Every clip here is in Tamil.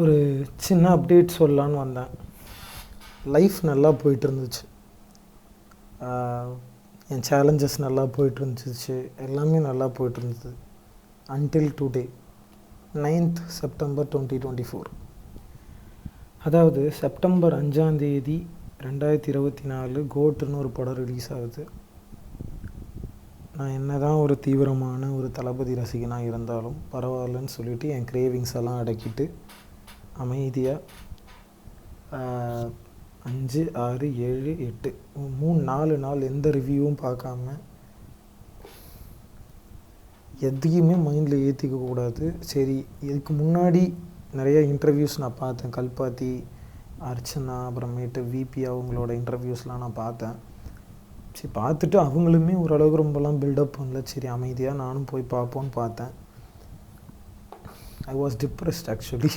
ஒரு சின்ன அப்டேட் சொல்லலான்னு வந்தேன். லைஃப் நல்லா போயிட்டுருந்துச்சு. என் சேலஞ்சஸ் நல்லா போயிட்டுருந்துச்சு. எல்லாமே நல்லா போயிட்டுருந்தது. Until today 9th September 2024. அதாவது செப்டம்பர் 5 2024 கோட்டுன்னு ஒரு படம் ரிலீஸ் ஆகுது. நான் என்ன தான் ஒரு தீவிரமான ஒரு தளபதி ரசிகனாக இருந்தாலும் பரவாயில்லன்னு சொல்லிவிட்டு என் கிரேவிங்ஸ் எல்லாம் அடக்கிட்டு அமைதியாக 5, 6, 7, 8 4 நாள் எந்த ரிவ்யூவும் பார்க்காம எதையுமே மைண்டில் ஏற்றிக்கக்கூடாது. சரி, இதுக்கு முன்னாடி நிறைய இன்டர்வியூஸ் நான் பார்த்தேன். கல்பாத்தி, அர்ச்சனா, அப்புறமேட்டு விபி அவங்களோட இன்டர்வியூஸ்லாம் நான் பார்த்தேன். சரி, பார்த்துட்டு அவங்களுமே ஓரளவுக்கு ரொம்பலாம் பில்டப் பண்ணல. சரி, அமைதியாக நானும் போய் பார்ப்போன்னு பார்த்தேன். I was depressed actually.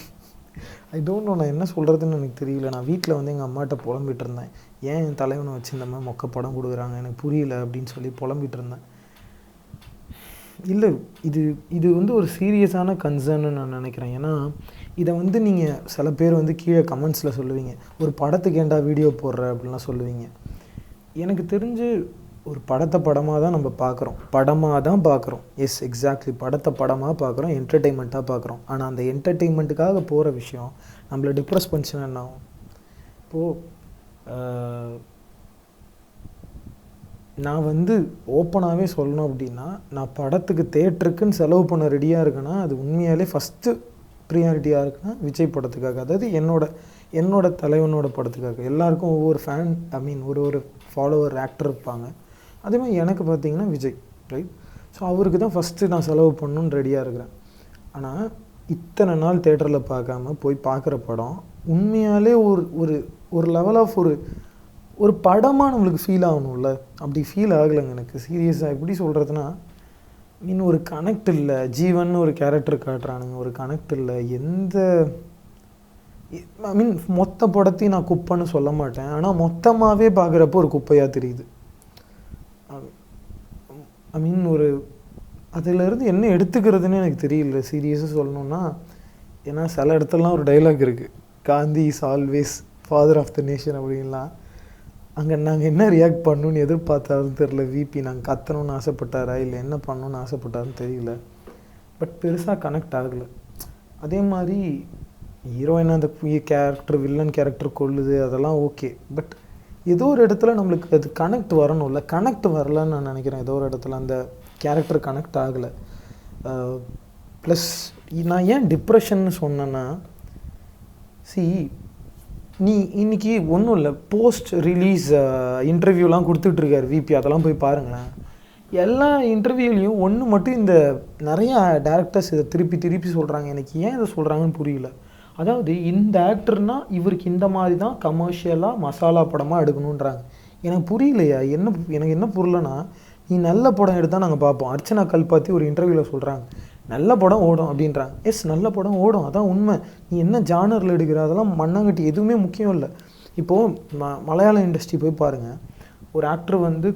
I don't know, நான் என்ன சொல்கிறதுன்னு எனக்கு தெரியல. நான் வீட்டில் வந்து எங்கள் அம்மாட்ட புலம்பிகிட்டு இருந்தேன். ஏன் என் தலைவனை வச்சு இந்த மாதிரி மொக்க படம் கொடுக்குறாங்க, எனக்கு புரியல அப்படின்னு சொல்லி புலம்பிகிட்டு இருந்தேன். இல்லை, இது வந்து ஒரு சீரியஸான கன்சர்ன்னு நான் நினைக்கிறேன். ஏன்னா இதை வந்து நீங்கள் சில பேர் வந்து கீழே கமெண்ட்ஸில் சொல்லுவீங்க, ஒரு படத்துக்கு ஏண்டா வீடியோ போடுற அப்படின்லாம் சொல்லுவீங்க. எனக்கு தெரிஞ்சு ஒரு படத்தை படமாக தான் நம்ம பார்க்குறோம். எஸ், எக்ஸாக்ட்லி, படத்தை படமாக பார்க்குறோம், என்டர்டெயின்மெண்ட்டாக பார்க்குறோம். ஆனால் அந்த என்டர்டெயின்மெண்ட்டுக்காக போகிற விஷயம் நம்மளை டிப்ரெஸ் பண்ணிச்சுன்னா என்ன ஆகும்? இப்போது நான் வந்து ஓப்பனாகவே சொல்லணும் அப்படின்னா, நான் படத்துக்கு தேட்டருக்குன்னு செலவு பண்ண ரெடியாக இருக்கேன்னா அது உண்மையாலே ஃபஸ்ட்டு ப்ரியாரிட்டியாக இருக்குன்னா விஜய் படத்துக்காக. அதாவது என்னோட தலைவனோட படத்துக்காக. எல்லாருக்கும் ஒவ்வொரு ஃபேன், ஒரு ஃபாலோவர் ஆக்டர் இருப்பாங்க. அதே மாதிரி எனக்கு பார்த்திங்கன்னா விஜய், ரைட்? ஸோ அவருக்கு தான் ஃபஸ்ட்டு நான் செலவு பண்ணணுன்னு ரெடியாக இருக்கிறேன். ஆனால் இத்தனை நாள் தேட்டரில் பார்க்காம போய் பார்க்குற படம் உண்மையாலே ஒரு லெவல் ஆஃப் ஒரு படமாக நம்மளுக்கு ஃபீல் ஆகணும்ல. அப்படி ஃபீல் ஆகலைங்க எனக்கு. சீரியஸாக எப்படி சொல்கிறதுனா, ஒரு கனெக்ட் இல்லை. ஜீவன் ஒரு கேரக்டர் காட்டுறானுங்க, ஒரு கனெக்ட் இல்லை. மொத்த படத்தையும் நான் குப்பைன்னு சொல்ல மாட்டேன். ஆனால் மொத்தமாகவே பார்க்குறப்போ ஒரு குப்பையாக தெரியுது. அதிலேருந்து என்ன எடுத்துக்கிறதுன்னு எனக்கு தெரியல, சீரியஸாக சொல்லணுன்னா. ஏன்னா சில இடத்துலலாம் ஒரு டைலாக் இருக்குது, Gandhi is always father of the nation அப்படின்லாம். அங்கே நாங்கள் என்ன ரியாக்ட் பண்ணணுன்னு எதிர்பார்த்தாருன்னு தெரில. விபி நாங்கள் கத்தணும்னு ஆசைப்பட்டாரா இல்லை என்ன பண்ணணுன்னு ஆசைப்பட்டாருன்னு தெரியல. பட் பெருசாக கனெக்ட் ஆகலை. அதே மாதிரி ஹீரோயின் அந்த கேரக்டர், வில்லன் கேரக்டர் கொள்ளுது, அதெல்லாம் ஓகே. பட் ஏதோ ஒரு இடத்துல நம்மளுக்கு அது கனெக்ட் வரணும்ல. கனெக்ட் வரலன்னு நான் நினைக்கிறேன். ஏதோ ஒரு இடத்துல அந்த கேரக்டர் கனெக்ட் ஆகலை. ப்ளஸ் நான் ஏன் டிப்ரெஷன்னு சொன்னேன்னா, நீ இன்றைக்கி ஒன்றும் இல்லை, போஸ்ட் ரிலீஸ் இன்டர்வியூலாம் கொடுத்துட்ருக்காரு விபி, அதெல்லாம் போய் பாருங்களேன். எல்லா இன்டர்வியூலையும் ஒன்று மட்டும் இந்த நிறையா டேரக்டர்ஸ் இதை திருப்பி சொல்கிறாங்க. எனக்கு ஏன் இதை சொல்கிறாங்கன்னு புரியல. அதாவது இந்த ஆக்டர்னால் இவருக்கு இந்த மாதிரி தான் கமர்ஷியலாக மசாலா படமாக எடுக்கணுன்றாங்க. எனக்கு புரியலையா? எனக்கு என்ன புரியலன்னா, நீ நல்ல படம் எடுத்தால் நாங்கள் பார்ப்போம். அர்ச்சனா கல்பாத்தி ஒரு இன்டர்வியூவில் சொல்கிறாங்க, நல்ல படம் ஓடும் அப்படின்றாங்க. எஸ், நல்ல படம் ஓடும், அதான் உண்மை. நீ என்ன ஜானரில் எடுக்கிற அதெல்லாம் மண்ணாங்கட்டி எதுவுமே முக்கியம் இல்லை. இப்போது மலையாள இண்டஸ்ட்ரி போய் பாருங்கள். ஒரு ஆக்டர் வந்து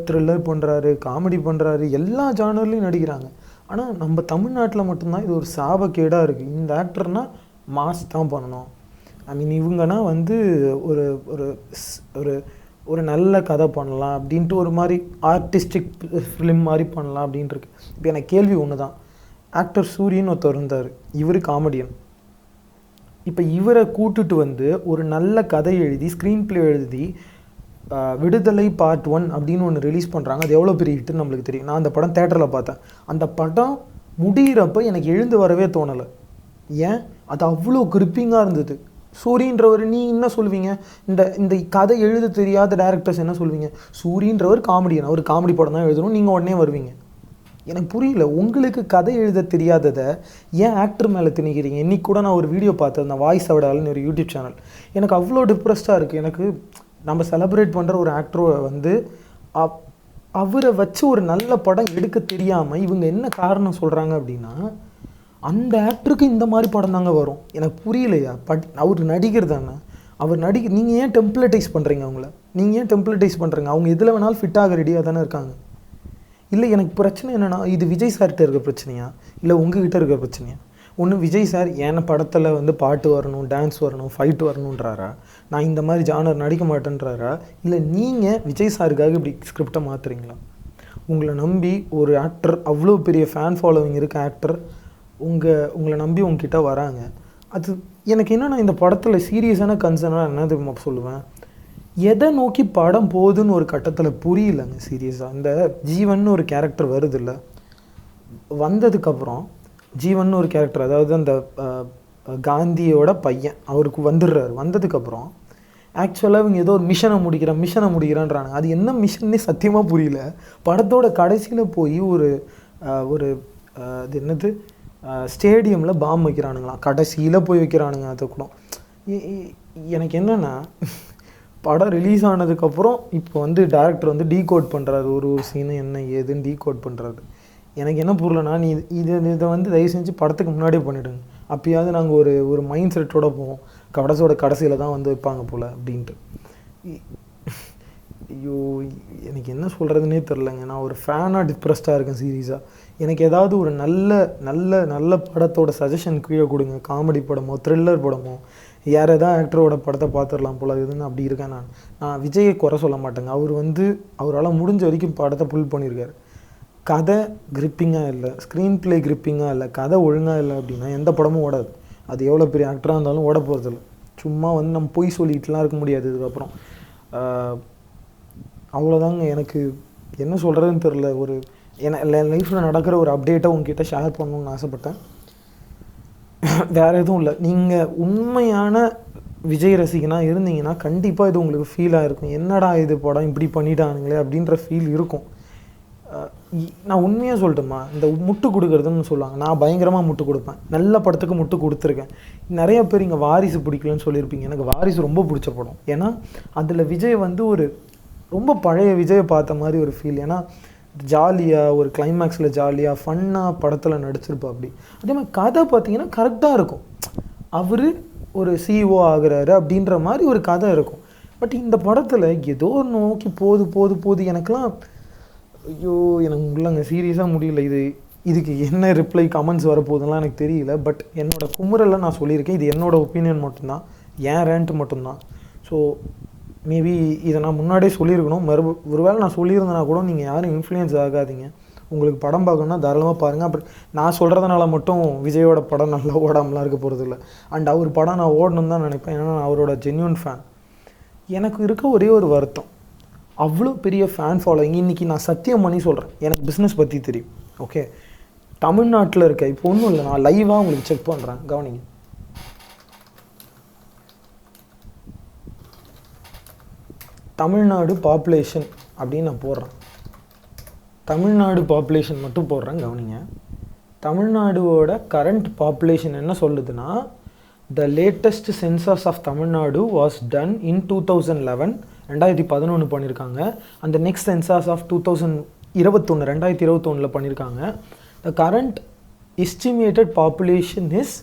த்ரில்லர் பண்ணுறாரு, காமெடி பண்ணுறாரு, எல்லா ஜானர்லேயும் நடிக்கிறாங்க. ஆனால் நம்ம தமிழ்நாட்டில் மட்டும்தான் இது ஒரு சாபக்கேடாக இருக்குது. இந்த ஆக்டர்னால் மாஸ் தான் பண்ணணும். இவங்கன்னா வந்து ஒரு ஒரு ஒரு நல்ல கதை பண்ணலாம் அப்படின்ட்டு ஒரு மாதிரி ஆர்டிஸ்டிக் ஃபிலிம் மாதிரி பண்ணலாம் அப்படின்ட்டு இருக்கு. இப்போ எனக்கு கேள்வி ஒன்று தான். ஆக்டர் சூரியன் ஒருத்தர் இருந்தார், இவர் காமெடியன். இப்போ இவரை கூட்டுட்டு வந்து ஒரு நல்ல கதை எழுதி, ஸ்க்ரீன் பிளே எழுதி, விடுதலை பார்ட் 1 அப்படின்னு ஒன்று ரிலீஸ் பண்ணுறாங்க. அது எவ்வளோ பெரிய ஹிட்டுன்னு நம்மளுக்கு தெரியும். நான் அந்த படம் தேட்டரில் பார்த்தேன். அந்த படம் முடிகிறப்ப எனக்கு எழுந்து வரவே தோணலை. ஏன்? அது அவ்வளோ கிரிப்பிங்காக இருந்தது. சூரியன்றவர், நீ என்ன சொல்லுவீங்க? இந்த கதை எழுத தெரியாத டேரக்டர்ஸ் என்ன சொல்லுவீங்க? சூரியன்றவர் காமெடியன், அவர் காமெடி படம் தான் எழுதணும், நீங்கள் உடனே வருவீங்க. எனக்கு புரியல, உங்களுக்கு கதை எழுத தெரியாததை ஏன் ஆக்டர் மேலே திணிக்கிறீங்க? இன்றைக்கி கூட நான் ஒரு வீடியோ பார்த்தேன், நான் வாய்ஸ் அவடால்னு ஒரு யூடியூப் சேனல். எனக்கு அவ்வளோ டிப்ரெஸ்டாக இருக்குது. எனக்கு நம்ம செலிப்ரேட் பண்ணுற ஒரு ஆக்டரை வந்து அவரை வச்சு ஒரு நல்ல படம் எடுக்க தெரியாமல் இவங்க என்ன காரணம் சொல்கிறாங்க அப்படின்னா, அந்த ஆக்டருக்கு இந்த மாதிரி படம் தாங்க வரும். எனக்கு புரியலையா? அவர் நடிகர் தானே, நீங்கள் ஏன் டெம்ப்ளேட்டைஸ் பண்ணுறீங்க அவங்கள? அவங்க எதில் வேணாலும் ஃபிட் ஆக ரெடியாக தானே இருக்காங்க. இல்லை, எனக்கு பிரச்சனை என்னென்னா, இது விஜய் சார்கிட்ட இருக்க பிரச்சனையா இல்லை உங்ககிட்ட இருக்க பிரச்சனையா? ஒன்று விஜய் சார் என் படத்தில் வந்து பாட்டு வரணும், டான்ஸ் வரணும், ஃபைட் வரணுன்றாரா, நான் இந்த மாதிரி ஜானர் நடிக்க மாட்டேன்றாரா, இல்லை நீங்கள் விஜய் சாருக்காக இப்படி ஸ்கிரிப்டை மாற்றுறீங்களா? உங்களை நம்பி ஒரு ஆக்டர், அவ்வளோ பெரிய ஃபேன் ஃபாலோவிங் இருக்க ஆக்டர் உங்களை நம்பி உங்ககிட்ட வராங்க. அது எனக்கு என்னென்னா இந்த படத்தில் சீரியஸான கன்சர்னாக என்ன தெரியுமா சொல்லுவேன், எதை நோக்கி படம் போகுதுன்னு ஒரு கட்டத்தில் புரியலைங்க. சீரியஸாக இந்த ஜீவன் ஒரு கேரக்டர் வருது இல்லை, வந்ததுக்கப்புறம் ஜீவன் ஒரு கேரக்டர், அதாவது அந்த காந்தியோட பையன் அவருக்கு வந்துடுறாரு. வந்ததுக்கப்புறம் ஆக்சுவலாக இவங்க ஏதோ ஒரு மிஷனை முடிக்கிறான்றாங்க. அது என்ன மிஷன்னே சத்தியமாக புரியல. படத்தோட கடைசியில் போய் ஒரு அது என்னது ஸ்டேடியமில் பாம் வைக்கிறானுங்களாம், கடைசியில் போய் வைக்கிறானுங்க. அது கூட எனக்கு என்னென்னா, படம் ரிலீஸ் ஆனதுக்கப்புறம் இப்போ வந்து டேரக்டர் வந்து டீகோட் பண்ணுறாரு, ஒரு சீனு என்ன ஏதுன்னு டீகோட் பண்ணுறாரு. எனக்கு என்ன புரியலன்னா, நீ இதை வந்து தயவு செஞ்சு படத்துக்கு முன்னாடியே பண்ணிவிடுங்க. அப்போயாவது நாங்கள் ஒரு மைண்ட் செட்டோடு போவோம், கடைசியில் தான் வந்து வைப்பாங்க போல் அப்படின்ட்டு. ஐயோ, எனக்கு என்ன சொல்கிறதுனே தெரிலங்க. நான் ஒரு ஃபேனாக டிப்ரெஸ்டாக இருக்கேன் சீரியஸாக. எனக்கு ஏதாவது ஒரு நல்ல நல்ல நல்ல படத்தோட சஜஷன் கீழே கொடுங்க. காமெடி படமோ த்ரில்லர் படமோ, யார் எதாவது ஆக்டரோட படத்தை பார்த்துடலாம் போல் இதுன்னு அப்படி இருக்கேன். நான் விஜயை குறை சொல்ல மாட்டேங்க. அவரால் முடிஞ்ச வரைக்கும் படத்தை புல் பண்ணியிருக்காரு. கதை கிரிப்பிங்காக இல்லை, ஸ்க்ரீன் ப்ளே கிரிப்பிங்காக இல்லை, கதை ஒழுங்காக இல்லை அப்படின்னா எந்த படமும் ஓடாது. அது எவ்வளோ பெரிய ஆக்டராக இருந்தாலும் ஓட போகிறதில்ல. சும்மா வந்து நம்ம பொய் சொல்லிட்டுலாம் இருக்க முடியாது. இதுக்கப்புறம் அவ்வளோதாங்க. எனக்கு என்ன சொல்கிறதுன்னு தெரில. லைஃப்பில் நடக்கிற ஒரு அப்டேட்டை உங்ககிட்ட ஷேர் பண்ணணுன்னு ஆசைப்பட்டேன். வேறு எதுவும் இல்லை. நீங்கள் உண்மையான விஜய் ரசிகனாக இருந்தீங்கன்னா கண்டிப்பாக இது உங்களுக்கு ஃபீல் ஆகிருக்கும். என்னடா இது படம் இப்படி பண்ணிட்டானுங்களே அப்படின்ற ஃபீல் இருக்கும். நான் உண்மையாக சொல்லட்டுமா, இந்த முட்டு கொடுக்குறதுன்னு சொல்லுவாங்க, நான் பயங்கரமாக முட்டு கொடுப்பேன். நல்ல படத்துக்கு முட்டு கொடுத்துருக்கேன். நிறைய பேர் இங்கே வாரிசு பிடிக்கலன்னு சொல்லியிருப்பீங்க. எனக்கு வாரிசு ரொம்ப பிடிச்ச படம். ஏன்னா அதில் விஜய் வந்து ரொம்ப பழைய விஜயை பார்த்த மாதிரி ஒரு ஃபீல். ஏன்னா ஜாலியாக ஒரு கிளைமேக்ஸில் ஜாலியாக ஃபன்னாக படத்தில் நடிச்சிருப்பா. அப்படி அதே மாதிரி கதை பார்த்திங்கன்னா கரெக்டாக இருக்கும். அவர் ஒரு சிஇஓ ஆகுறாரு அப்படின்ற மாதிரி ஒரு கதை இருக்கும். பட் இந்த படத்தில் ஏதோ நோக்கி போது எனக்கெலாம் ஐயோ, எனக்கு இல்லைங்க, சீரியஸாக முடியல. இதுக்கு என்ன ரிப்ளை கமெண்ட்ஸ் வரப்போகுதுலாம் எனக்கு தெரியல. பட் என்னோடய குமுறலாம் நான் சொல்லியிருக்கேன். இது என்னோடய ஒப்பீனியன் மட்டும்தான், ஏன் ரேண்ட் மட்டும்தான். ஸோ மேபி இதை நான் முன்னாடியே சொல்லியிருக்கணும். ஒருவேளை நான் சொல்லியிருந்தேன்னா கூட நீங்கள் யாரும் இன்ஃப்ளூயன்ஸ் ஆகாதீங்க. உங்களுக்கு படம் பார்க்கணுன்னா தாராளமாக பாருங்கள். அப்புறம் நான் சொல்கிறதுனால மட்டும் விஜயோட படம் நல்லா ஓடாமலாம் இருக்க போகிறது இல்லை. அண்ட் அவர் படம் நான் ஓடணுன்னு தான் நினைப்பேன். ஏன்னா நான் அவரோட ஜென்யூன் ஃபேன். எனக்கு இருக்க ஒரே ஒரு வருத்தம், அவ்வளோ பெரிய ஃபேன் ஃபாலோயிங். இன்றைக்கி நான் சத்தியம் பண்ணி சொல்கிறேன், எனக்கு பிஸ்னஸ் பற்றி தெரியும். ஓகே, தமிழ்நாட்டில் இருக்க இப்போ ஒன்றும் இல்லை, நான் லைவாக உங்களுக்கு செக் பண்ணுறேன், கவனிங்க. தமிழ்நாடு பாப்புலேஷன் அப்படின்னு நான் போடுறேன். தமிழ்நாடு பாப்புலேஷன் மட்டும் போடுறேன், கவனிங்க. தமிழ்நாடுவோட கரண்ட் பாப்புலேஷன் என்ன சொல்லுதுன்னா, the latest census of Tamil Nadu was done in 2011. 2011 பண்ணியிருக்காங்க. அந்த நெக்ஸ்ட் சென்சாஸ் ஆஃப் 2021 பண்ணியிருக்காங்க. The current estimated population is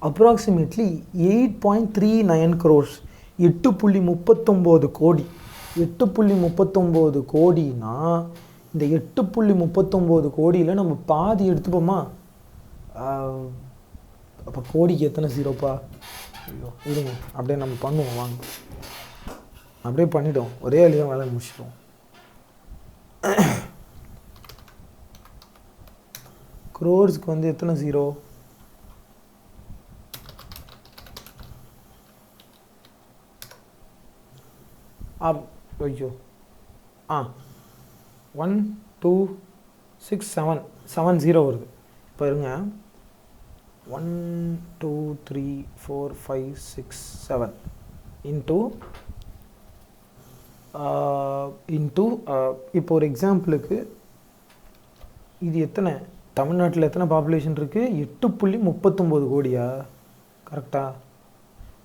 approximately 8.39 crores. 8.39 கோடி. 8.39 கோடினா இந்த 8.39 கோடியில் நம்ம பாதி எடுத்துப்போமா? அப்போ கோடிக்கு எத்தனை ஜீரோப்பா? ஐயோ இருங்க, அப்படியே நம்ம பண்ணுவோம், வாங்க அப்படியே பண்ணிவிட்டோம், ஒரே வழியாக வேலை முடிச்சிட்டோம். க்ரோர்ஸ்க்கு வந்து எத்தனை ஜீரோ? ஐயோ 1 2 6 7 0 வருது. இப்போ இருங்க, 1 2 3 4 5 6 7 இன்ட்டு இப்போ ஒரு எக்ஸாம்பிளுக்கு இது எத்தனை, தமிழ்நாட்டில் எத்தனை பாப்புலேஷன் இருக்குது? 8.39 கோடியா? கரெக்டாக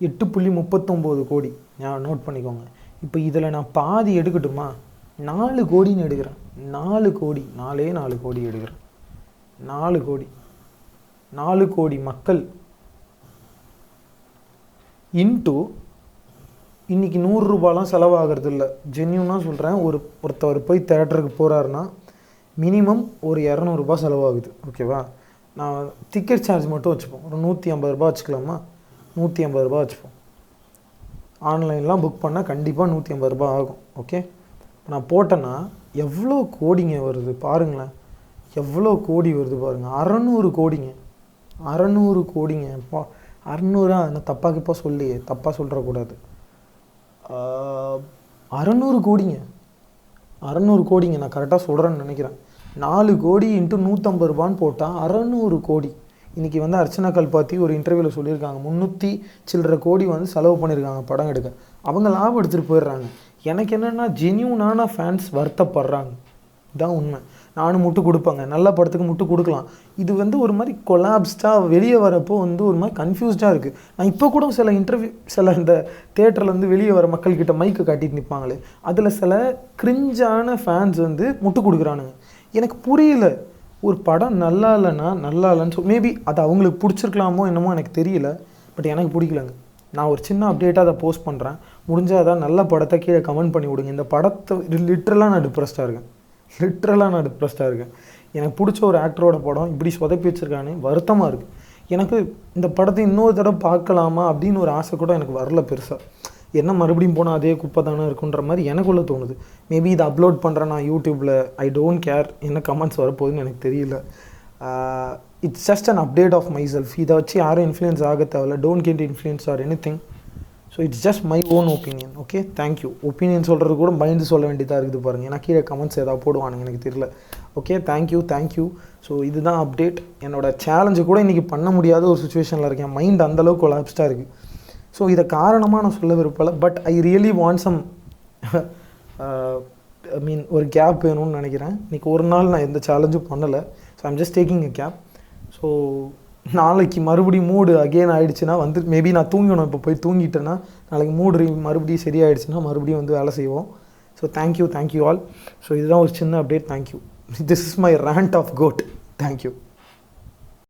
8.39 கோடி. நான் நோட் பண்ணிக்கோங்க. இப்போ இதில் நான் பாதி எடுக்கட்டுமா? 4 கோடின்னு எடுக்கிறேன். 4 கோடி, 4 கோடி எடுக்கிறேன். 4 கோடி மக்கள் இன்ட்டு இன்றைக்கி 100 ரூபாலாம் செலவாகிறது இல்லை. ஜென்யூனாக சொல்கிறேன், ஒருத்தவர் போய் தேட்டருக்கு போகிறாருன்னா மினிமம் ஒரு 200 ரூபா செலவாகுது. ஓகேவா? நான் டிக்கெட் சார்ஜ் மட்டும் வச்சுப்போம், ஒரு 150 ரூபா வச்சுக்கலாமா, 150 ரூபா வச்சுப்போம். ஆன்லைன்லாம் புக் பண்ணால் கண்டிப்பாக 150 ரூபா ஆகும். ஓகே, நான் போட்டேன்னா எவ்வளோ கோடிங்க வருது பாருங்களேன், எவ்வளோ கோடி வருது பாருங்கள், 600 கோடிங்க, 600 கோடிங்க. இப்போ 600 நான் தப்பாக இப்போ சொல்லியே, தப்பாக சொல்கிறக்கூடாது, 600 கோடிங்க, 600 கோடிங்க, நான் கரெக்டாக சொல்கிறேன்னு நினைக்கிறேன். 4 கோடி இன்ட்டு 150 ரூபான்னு போட்டால் 600 கோடி. இன்றைக்கி வந்து அர்ச்சனா கல்பாத்தி ஒரு இன்டர்வியூவில் சொல்லியிருக்காங்க, 300 சில்லற கோடி வந்து செலவு பண்ணியிருக்காங்க படம் எடுக்க. அவங்க லாபம் எடுத்துகிட்டு போயிடுறாங்க. எனக்கு என்னென்னா ஜென்யூனான ஃபேன்ஸ் வருத்தப்படுறாங்க, இதுதான் உண்மை. நானும் முட்டு கொடுப்பேங்க, நல்ல படத்துக்கு முட்டு கொடுக்கலாம். இது வந்து ஒரு மாதிரி கொலாப்ஸ்டாக வெளியே வரப்போ வந்து ஒரு மாதிரி கன்ஃபியூஸ்டாக இருக்குது. நான் இப்போ கூட சில இந்த தேட்டர்லேருந்து வெளியே வர மக்கள்கிட்ட மைக்கை காட்டிட்டு நிற்பாங்களே, அதில் சில கிரிஞ்சான ஃபேன்ஸ் வந்து முட்டு கொடுக்குறானுங்க. எனக்கு புரியல, ஒரு படம் நல்லா இல்லைன்னு மேபி அது அவங்களுக்கு பிடிச்சிருக்கலாமோ என்னமோ எனக்கு தெரியல, பட் எனக்கு பிடிக்கலங்க. நான் ஒரு சின்ன அப்டேட்டாக அதை போஸ்ட் பண்ணுறேன், முடிஞ்சால் தான் நல்ல படத்தை கீழே கமெண்ட் பண்ணி விடுங்க. இந்த படத்தை லிட்ரலாக நான் டிப்ரெஸ்டாக இருக்கேன், எனக்கு பிடிச்ச ஒரு ஆக்டரோட படம் இப்படி சொதப்பி வச்சுருக்கானே வருத்தமாக இருக்குது. எனக்கு இந்த படத்தை இன்னொரு தடவை பார்க்கலாமா அப்படின்னு ஒரு ஆசை கூட எனக்கு வரல பெருசாக. என்ன மறுபடியும் போனால் அதே குப்பை தானே இருக்குன்ற மாதிரி எனக்குள்ளே தோணுது. மேபி இதை அப்லோட் பண்ணுறேன் நான் யூடியூப்பில், ஐ டோன்ட் கேர் என்ன கமெண்ட்ஸ் வரப்போகுதுன்னு எனக்கு தெரியல. It's just an update of myself. இதை வச்சு யாரும் இன்ஃப்ளூயன்ஸ் ஆக தேவையில்ல, don't get influence or anything. So it's just my own opinion. Okay, thank you. Opinion சொல்கிறது கூட பயந்து சொல்ல வேண்டியதாக இருக்குது பாருங்கள், ஏன்னா கீழே கமெண்ட்ஸ் ஏதாவது போடுவானுங்க எனக்கு தெரியல. Okay, thank you. ஸோ இதுதான் அப்டேட். என்னோடய சேலஞ்சு கூட இன்றைக்கி பண்ண முடியாத ஒரு சுச்சுவேஷனில் இருக்கேன், மைண்ட் அந்தளவுக்கு கொலாப்ஸ்டாக இருக்குது. ஸோ இதை காரணமாக நான் சொல்ல விருப்பலை, but I really want some ஒரு கேப் வேணும்னு நினைக்கிறேன். இன்றைக்கி ஒரு நாள் நான் எந்த சேலஞ்சும் பண்ணலை, so I'm just taking a gap. So நாளைக்கு மறுபடியும் மூடு அகெயின் ஆகிடுச்சுன்னா வந்து மேபி நான் தூங்கணும், இப்போ போய் தூங்கிட்டேன்னா நாளைக்கு மூடு மறுபடியும் சரியாயிடுச்சுன்னா மறுபடியும் வந்து வேலை செய்வோம். So thank you all. ஸோ இதுதான் ஒரு சின்ன update. Thank you. This is my rant of code. Thank you.